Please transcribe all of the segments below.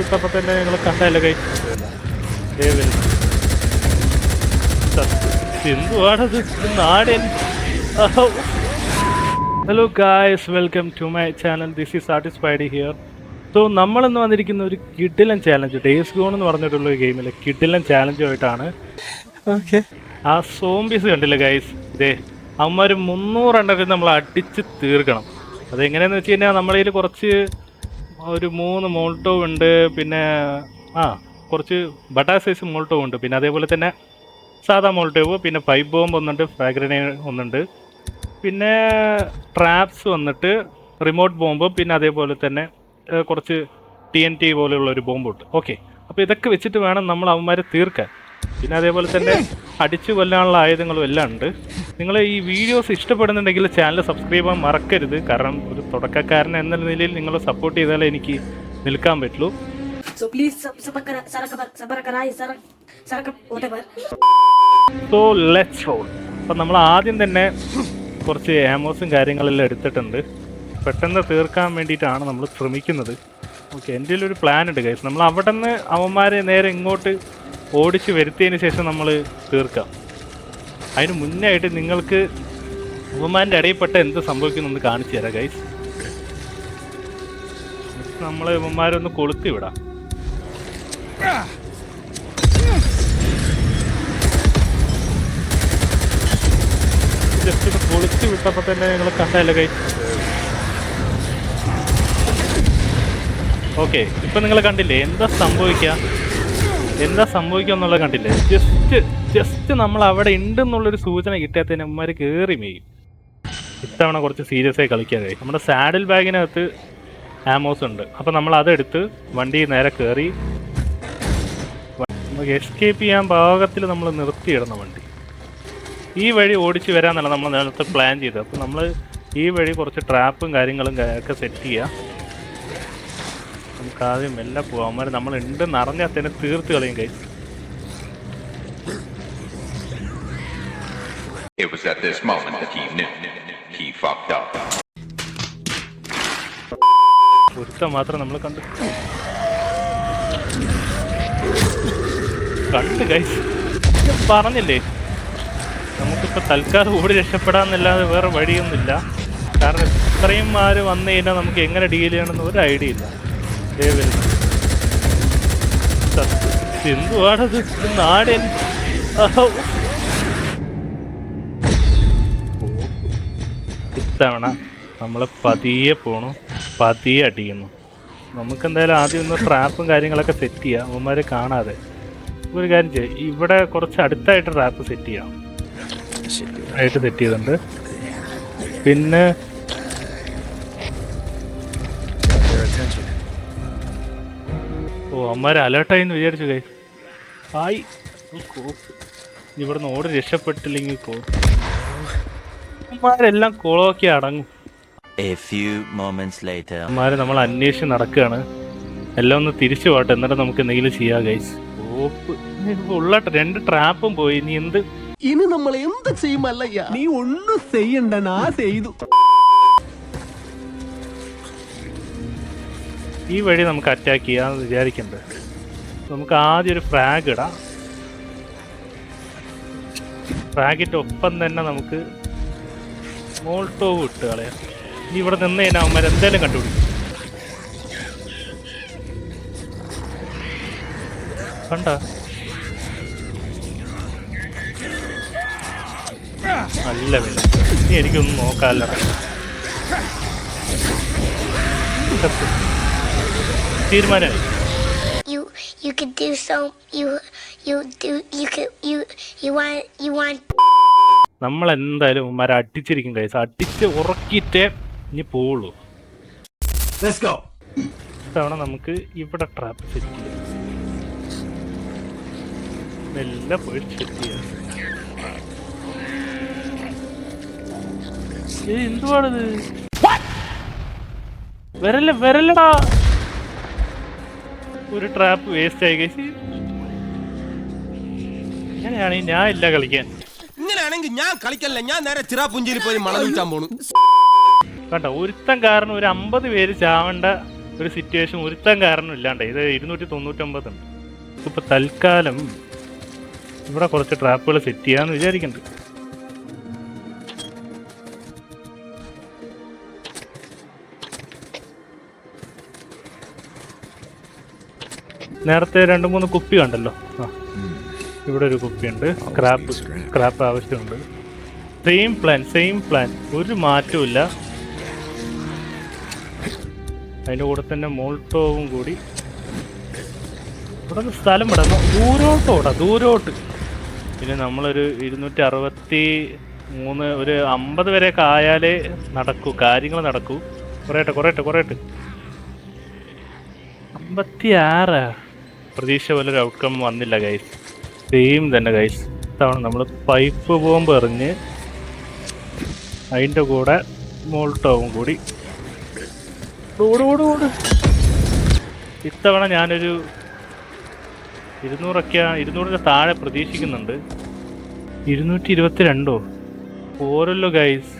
വിട്ടപ്പോൾ തന്നെ നിങ്ങൾ കണ്ടല്ലോ കൈ എന്തുവാണത് നാടൻ. Hello guys, welcome to my channel. This is satisfied here. So നമ്മളിന്ന് വന്നിരിക്കുന്ന ഒരു കിഡിലൻ ചാലഞ്ച്, ഡേയ്സ് ഗോൺ എന്ന് പറഞ്ഞിട്ടുള്ള ഒരു ഗെയിമിലെ കിഡിലൻ ചാലഞ്ചുമായിട്ടാണ്. ഓക്കെ, ആ സോംബീസ് കണ്ടില്ല ഗൈസ്, ഇതേ അവന്മാർ 300 എണ്ണത്തിൽ നമ്മൾ അടിച്ച് തീർക്കണം. അതെങ്ങനെയാന്ന് വെച്ച് കഴിഞ്ഞാൽ നമ്മളതിൽ കുറച്ച് ഒരു 3 മോൾട്ടോവ് ഉണ്ട്, പിന്നെ കുറച്ച് ബട്ടാ സൈസ് മോൾട്ടോവ് ഉണ്ട്, പിന്നെ അതേപോലെ തന്നെ സാധാ മോൾട്ടോവ്, പിന്നെ പൈപ്പ് ബോംബ് ഒന്നുണ്ട്, ഫ്രാഗ്രനേഡ് ഒന്നുണ്ട്, പിന്നെ ട്രാപ്സ് വന്നിട്ട് റിമോട്ട് ബോംബ്, പിന്നെ അതേപോലെ തന്നെ കുറച്ച് TNT പോലെയുള്ള ഒരു ബോംബുണ്ട്. ഓക്കെ, അപ്പോൾ ഇതൊക്കെ വെച്ചിട്ട് വേണം നമ്മൾ അവന്മാരെ തീർക്കാൻ. പിന്നെ അതേപോലെ തന്നെ അടിച്ചു കൊല്ലാനുള്ള ആയുധങ്ങളും എല്ലാം ഉണ്ട്. നിങ്ങൾ ഈ വീഡിയോസ് ഇഷ്ടപ്പെടുന്നുണ്ടെങ്കിൽ ചാനൽ സബ്സ്ക്രൈബ് ചെയ്യാൻ മറക്കരുത്. കാരണം ഒരു തുടക്കക്കാരൻ എന്ന നിലയിൽ നിങ്ങൾ സപ്പോർട്ട് ചെയ്താലേ എനിക്ക് നിൽക്കാൻ പറ്റുള്ളൂ. So let's role. അപ്പം നമ്മൾ ആദ്യം തന്നെ കുറച്ച് ആമോസും കാര്യങ്ങളെല്ലാം എടുത്തിട്ടുണ്ട്. പെട്ടെന്ന് തീർക്കാൻ വേണ്ടിയിട്ടാണ് നമ്മൾ ശ്രമിക്കുന്നത്. ഓക്കെ, എൻ്റെ ഒരു പ്ലാൻ ഉണ്ട് ഗൈസ്. നമ്മൾ അവിടെ നിന്ന് അവന്മാരെ നേരെ ഇങ്ങോട്ട് ഓടിച്ച് വരുത്തിയതിന് ശേഷം നമ്മൾ തീർക്കാം. അതിന് മുന്നേ ആയിട്ട് നിങ്ങൾക്ക് അവന്മാരുടെ ഇടയിൽപ്പെട്ട എന്ത് സംഭവിക്കുന്നെന്ന് കാണിച്ചു തരാം ഗൈസ്. നമ്മൾ അവന്മാരൊന്ന് കൊളുത്തി വിടാം. ജസ്റ്റ് ഒന്ന് കൊളുത്തി വിട്ടപ്പോൾ തന്നെ നിങ്ങൾ കണ്ടല്ലോ ഗൈസ്. ഓക്കെ, ഇപ്പം നിങ്ങൾ കണ്ടില്ലേ എന്താ സംഭവിക്കുക എന്നുള്ളത് കണ്ടില്ലേ? ജസ്റ്റ് നമ്മൾ അവിടെ ഉണ്ടെന്നുള്ളൊരു സൂചന കിട്ടാത്തതിന് അമ്മമാർ കയറി മേയും. ഇത്തവണ കുറച്ച് സീരിയസ് ആയി കളിക്കാൻ കഴിയും. നമ്മുടെ സാഡിൽ ബാഗിനകത്ത് ആമോസ് ഉണ്ട്. അപ്പം നമ്മൾ അതെടുത്ത് വണ്ടി നേരെ കയറി നമുക്ക് എസ്കേപ്പ് ചെയ്യാൻ പാകത്തിൽ നമ്മൾ നിർത്തിയിടുന്ന വണ്ടി. ഈ വഴി ഓടിച്ച് വരാമെന്നല്ല നമ്മൾ നേരത്തെ പ്ലാൻ ചെയ്തത്. അപ്പം നമ്മൾ ഈ വഴി കുറച്ച് ട്രാപ്പും കാര്യങ്ങളും ഒക്കെ സെറ്റ് ചെയ്യുക. നമുക്ക് ആദ്യം എല്ലാം പോവാം. അവന്മാർ നമ്മൾ ഉണ്ടെന്ന് അറിഞ്ഞാൽ തന്നെ തീർത്ത് കളയും കൈ. ഒരുത്തം മാത്രം നമ്മൾ കണ്ടു ഗൈസ്. പറഞ്ഞില്ലേ നമുക്കിപ്പോൾ തൽക്കാലം ഓടി രക്ഷപ്പെടാമെന്നല്ലാതെ വേറെ വഴിയൊന്നുമില്ല. കാരണം ഇത്രയും മാര് വന്നു കഴിഞ്ഞാൽ നമുക്ക് എങ്ങനെ ഡീൽ ചെയ്യണമെന്ന് ഒരു ഐഡിയ ഇല്ല. എന്തുവാണത് നാടൻ. ഇത്തവണ നമ്മൾ പതിയെ പോണു, പതിയെ അടിക്കുന്നു. നമുക്കെന്തായാലും ആദ്യം ഒന്ന് ട്രാപ്പും കാര്യങ്ങളൊക്കെ സെറ്റ് ചെയ്യാം, അവന്മാരെ കാണാതെ. ഒരു കാര്യം ചെയ്യാം, ഇവിടെ കുറച്ച് അടുത്തായിട്ട് ട്രാപ്പ് സെറ്റ് ചെയ്യാം. ആയിട്ട് സെറ്റ് ചെയ്തിട്ടുണ്ട്. പിന്നെ അമ്മമാരെ അലേർട്ടായിന്ന് വിചാരിച്ചു കൈ. ആയി ഇവിടുന്ന് ഓടി രക്ഷപ്പെട്ടില്ലെങ്കിൽ അമ്മമാരെല്ലാം കോളമൊക്കെ അടങ്ങും. അമ്മമാരെ നമ്മൾ അന്വേഷിച്ച് നടക്കുകയാണ്. എല്ലാം ഒന്ന് തിരിച്ചു പോട്ടെ, എന്നിട്ട് നമുക്ക് എന്തെങ്കിലും ചെയ്യാം ഗൈസ്. ഉള്ള 2 ട്രാപ്പും പോയി. ഇനി നമ്മൾ എന്ത് ചെയ്യുമല്ലയ്യ? നീ ഒന്നും ചെയ്യണ്ട, ഞാൻ ചെയ്തു. ഈ വഴി നമുക്ക് അറ്റാക്ക് ചെയ്യാമെന്ന് വിചാരിക്കണ്ടേ. നമുക്ക് ആദ്യം ഒരു ഫ്രാഗ് ഇടാം. ഫ്രാഗിൻ്റെ ഒപ്പം തന്നെ നമുക്ക് മോൾട്ടോവ് ഇട്ട് കളയാം. ഇനി ഇവിടെ നിന്ന് കഴിഞ്ഞാൽ അവന്മാർ എന്തായാലും കണ്ടുപിടിക്കും. കണ്ട നല്ല വില. ഇനി എനിക്കൊന്നും നോക്കാമല്ല. തീരുമാനമായി. നമ്മൾ എന്തായാലും ഉമ്മാരെ അടിച്ചിരിക്കും കൈസ്. അടിച്ച് ഉറക്കിയിട്ടേ ഇനി പോവുള്ളൂ. ഇത്തവണ നമുക്ക് ഇവിടെ ട്രാപ്പ് സെറ്റ് ചെയ്യാം. എല്ലാം പോയി സെറ്റ് ചെയ്യാം. എന്തുവാണിത്? വരല്ലടാ. ഒരു ട്രാപ്പ് വേസ്റ്റ് ആയി കഴിച്ച്. ഇങ്ങനെയാണെങ്കിൽ ഞാൻ ഇല്ല കളിക്കാൻ. ഇങ്ങനെയാണെങ്കിൽ ഞാൻ കളിക്കല്ല, ഞാൻ നേരെ ചിറാപുഞ്ചിയിൽ പോയി മണം വിൽക്കാൻ പോണു. കണ്ടോ, ഒരുത്തം കാരണം ഒരു 50 പേര് ചാവേണ്ട ഒരു സിറ്റുവേഷൻ ഒരുത്താൻ കാരണം ഇല്ലാണ്ട് ഇത് 299 ഉണ്ട്. ഇപ്പോൾ തൽക്കാലം ഇവിടെ കുറച്ച് ട്രാപ്പുകൾ സെറ്റ് ചെയ്യാമെന്ന് വിചാരിക്കുന്നുണ്ട്. നേരത്തെ 2-3 കുപ്പി കണ്ടല്ലോ. ആ ഇവിടെ ഒരു കുപ്പിയുണ്ട്. ക്രാപ്പ് ആവശ്യമുണ്ട്. സെയിം പ്ലാൻ, ഒരു മാറ്റവും ഇല്ല. അതിൻ്റെ കൂടെ തന്നെ മോൾട്ടോവും കൂടി. ഇവിടെ സ്ഥലം വിടാം, ദൂരോട്ട്. പിന്നെ നമ്മളൊരു 263 ഒരു 50 വരെയൊക്കെ ആയാലേ കാര്യങ്ങൾ നടക്കൂ. കുറയട്ടെ 56. പ്രതീക്ഷ പോലൊരു ഔട്ട്കം വന്നില്ല ഗൈസ്. സെയിം തന്നെ ഗൈസ്. ഇത്തവണ നമ്മൾ പൈപ്പ് ബോംബ് എറിഞ്ഞ് അതിൻ്റെ കൂടെ മോൾട്ടോവും കൂടി. ഓട്. ഇത്തവണ ഞാനൊരു 200 താഴെ പ്രതീക്ഷിക്കുന്നുണ്ട്. 222 പോരല്ലോ ഗൈസ്.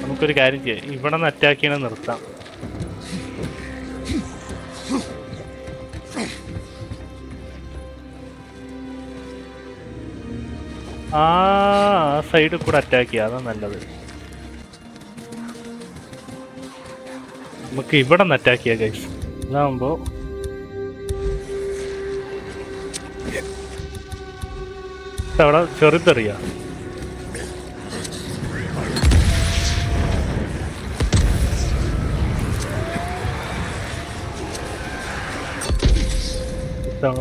നമുക്കൊരു കാര്യം ചെയ്യാം, ഇവിടെ നിന്ന് അറ്റാക്ക് ചെയ്യണത് നിർത്താം. ആ സൈഡിൽ കൂടെ അറ്റാക്ക് ചെയ്യാം, അതാണ് നല്ലത്. നമുക്ക് ഇവിടെ നിന്ന് അറ്റാക്ക് ചെയ്യാം ഗൈസ്. അതാകുമ്പോൾ അവിടെ ചെറുതെറിയാം.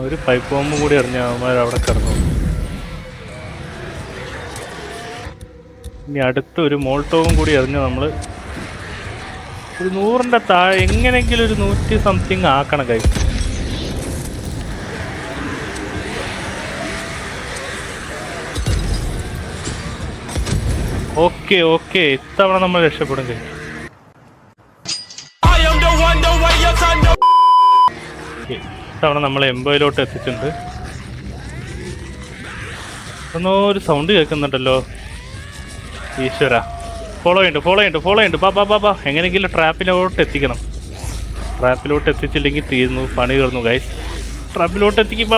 ഒരു പൈപ്പ് ബോംബും കൂടി എറിഞ്ഞ അവന്മാർ അവിടെ കിടന്നു. ഇനി അടുത്ത ഒരു മോൾട്ടോവും കൂടി എറിഞ്ഞ് നമ്മൾ ഒരു 100ന്റെ താഴെ എങ്ങനെയെങ്കിലും ഒരു 100 സംതിങ് ആക്കണം കഴിയും. ഓക്കെ ഇത്തവണ നമ്മൾ രക്ഷപ്പെടും കഴിയും. ഇത്തവണ നമ്മൾ എംബോയിലോട്ട് എത്തിച്ചിട്ടുണ്ട്. ഒരു സൗണ്ട് കേൾക്കുന്നുണ്ടല്ലോ. ഈശ്വര, ഫോളോ ഉണ്ട്. ബാ എങ്ങനെയെങ്കിലും ട്രാപ്പിലോട്ട് എത്തിക്കണം. ട്രാപ്പിലോട്ട് എത്തിച്ചില്ലെങ്കിൽ തീർന്നു, പണി തീർന്നു ഗൈസ്. ട്രാപ്പിലോട്ട് എത്തിക്കും. ബാ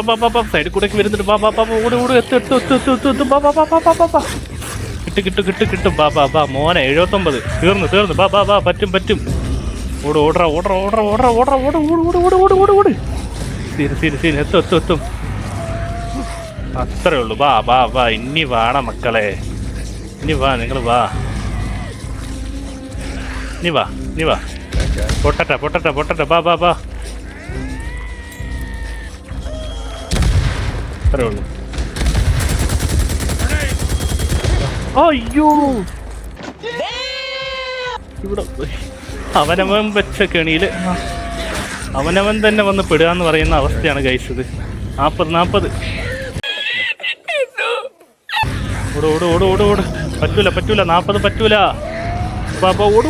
സൈഡിൽ കൂടെ വരുന്നുണ്ട്. ബാ ഓട് കിട്ടും. ബാ മോനെ 79 തീർന്നു. ബാ പറ്റും. ഓടറ ശരി എത്തും. അത്രേ ഉള്ളൂ. ബാ ഇനി വാണ മക്കളെ, ഇനി വാ, നിങ്ങൾ വാ, നീ വാ. പൊട്ടട്ടെ. ബാ അത്രേ ഉള്ളൂ. അയ്യോ, ഇവിടെ അവനവൻ വെച്ച കെണിയിൽ അവനവൻ തന്നെ വന്ന് പെടുക എന്ന് പറയുന്ന അവസ്ഥയാണ് ഗൈസ് ഇത്. 40 ഓട്. പറ്റൂല 40 പറ്റൂല. ബാബാ ഓട്.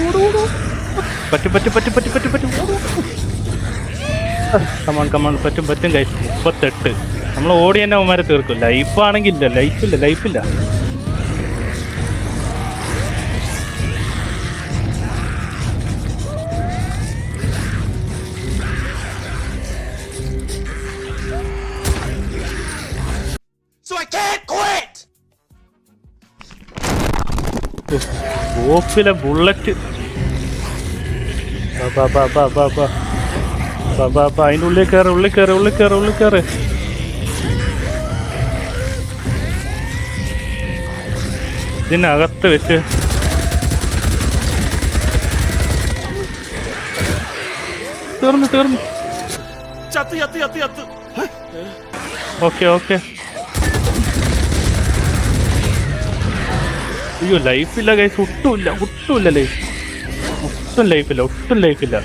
പറ്റും. കമാൺ പറ്റും ഗൈസ്. 38 നമ്മൾ ഓടി തന്നെ അവന്മാരെ തീർക്കും. ലൈഫാണെങ്കിൽ ലൈഫില്ല. ഓപ്പിലെ ബുള്ളറ്റ്. അതിൻ്റെ ഉള്ളിൽ കയറ്. ഇതിനകത്ത് വെച്ച് തീർന്നു. ഓക്കെ. അയ്യോ, ലൈഫില്ല ഗൈസ്. ഒട്ടുമില്ല ലൈഫ്. ഒട്ടും ലൈഫില്ല.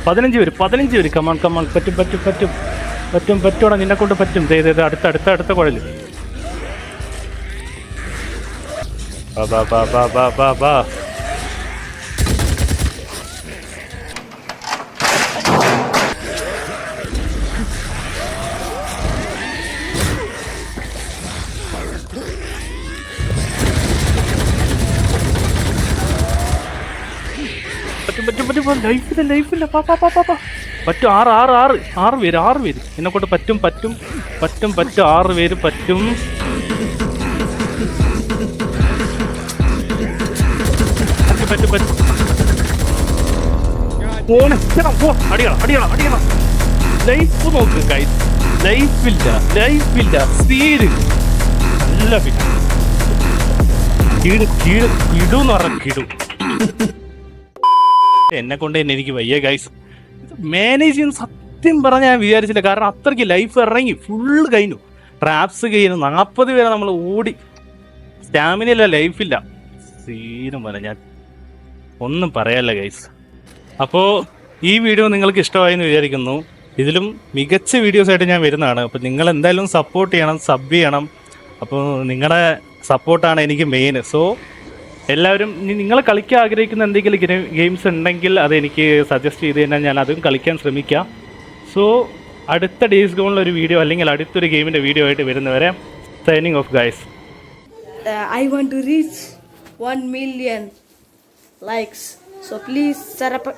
15 പേര്. കമാൺ. പറ്റും. നിന്നെ കൊണ്ട് പറ്റും. അടുത്ത കുഴല്. ബാ. ലൈഫില്ല പറ്റും. 6 പേര് എന്നെ കൊണ്ട് പറ്റും 6 പേര് പറ്റും. അടിയണം. ലൈഫ് നോക്ക് ഗൈസ്, ലൈഫില്ല സീര് നല്ല പിന്നെ കിടൂന്ന് പറഞ്ഞ കിടു. എന്നെ കൊണ്ട് തന്നെ എനിക്ക് വയ്യ ഗൈസ്, മാനേജ് ചെയ്യുന്ന സത്യം പറഞ്ഞാൽ ഞാൻ വിചാരിച്ചില്ല. കാരണം അത്രയ്ക്ക് ലൈഫ് ഇറങ്ങി ഫുള്ള് കഴിഞ്ഞു, ട്രാപ്സ് കഴിഞ്ഞു. 40 പേരെ നമ്മൾ ഓടി, സ്റ്റാമിനയില്ല, ലൈഫില്ല, സീനും പോലെ. ഞാൻ ഒന്നും പറയാല്ല ഗൈസ്. അപ്പോൾ ഈ വീഡിയോ നിങ്ങൾക്ക് ഇഷ്ടമായെന്ന് വിചാരിക്കുന്നു. ഇതിലും മികച്ച വീഡിയോസായിട്ട് ഞാൻ വരുന്നതാണ്. അപ്പോൾ നിങ്ങൾ എന്തായാലും സപ്പോർട്ട് ചെയ്യണം, സബ് ചെയ്യണം. അപ്പോൾ നിങ്ങളുടെ സപ്പോർട്ടാണ് എനിക്ക് മെയിൻ. സോ എല്ലാവരും നിങ്ങൾ കളിക്കാൻ ആഗ്രഹിക്കുന്ന എന്തെങ്കിലും ഗെയിംസ് ഉണ്ടെങ്കിൽ അതെനിക്ക് സജസ്റ്റ് ചെയ്ത് കഴിഞ്ഞാൽ ഞാൻ അതും കളിക്കാൻ ശ്രമിക്കാം. സോ അടുത്ത ഡേയ്സ് ഗോണിൽ ഒരു വീഡിയോ അല്ലെങ്കിൽ അടുത്തൊരു ഗെയിമിൻ്റെ വീഡിയോ ആയിട്ട് വരുന്നവരെ signing off guys. I want to reach 1 million likes. So please sarapaka